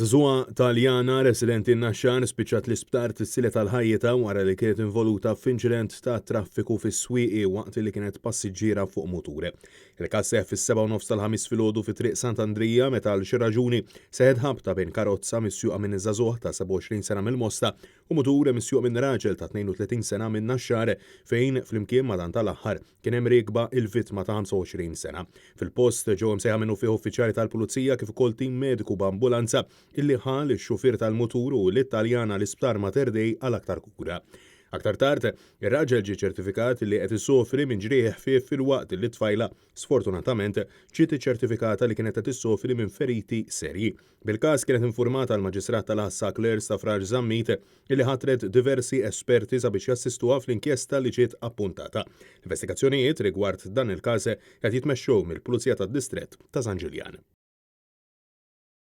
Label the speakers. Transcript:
Speaker 1: Żagħżugħa Taljana residenti n-Naxxar spiċċat l-isptar tissilet tal-ħajjita wara li kienet involuta f'inċident ta' traffiku fis-swieqi waqt li kienet passiġġiera fuq mutur. Il-każ seħħ fis-7:30 tal-ħamis filgħodu fi triq Sant'Andrija meta għal xi raġuni seħħet ħabta bejn karozza misjuqa minn żagħżugħ ta' 27 sena mill-Mosta u mutur misjuq minn raġel ta' 32 sena minn Naxxar fejn flimkien ma' dan tal-aħħar kien hemm riekba il-vittma ta' 25 sena. Fil-post ġew imsejħa minnu fih uffiċjali tal-Pulizija kif ukoll tim mediku b'ambulanza illi ħal ix-xufier tal-mutur u l-Taljana l-isptar Mater Dei għal aktar kura. Aktar tard, ir-raġel ġie ċertifikat li qed isofri minn ġrieħ ħfief filwaqt li t-tfajla sfortunatament ġiet iċċertifikata li kienet qed issofri minn feriti serji. Bil-każ kienet infurmata l-Maġistrat tal-Ħassa Claire Staffraġ Żammit illi ħatret diversi esperti sabiex jassistuha fl-inkjesta li ġiet appuntata. L-investigazzjonijiet rigward dan il-każ qed jitmexxew mill-Pulizija tad-Distrett ta' San Ġiljan.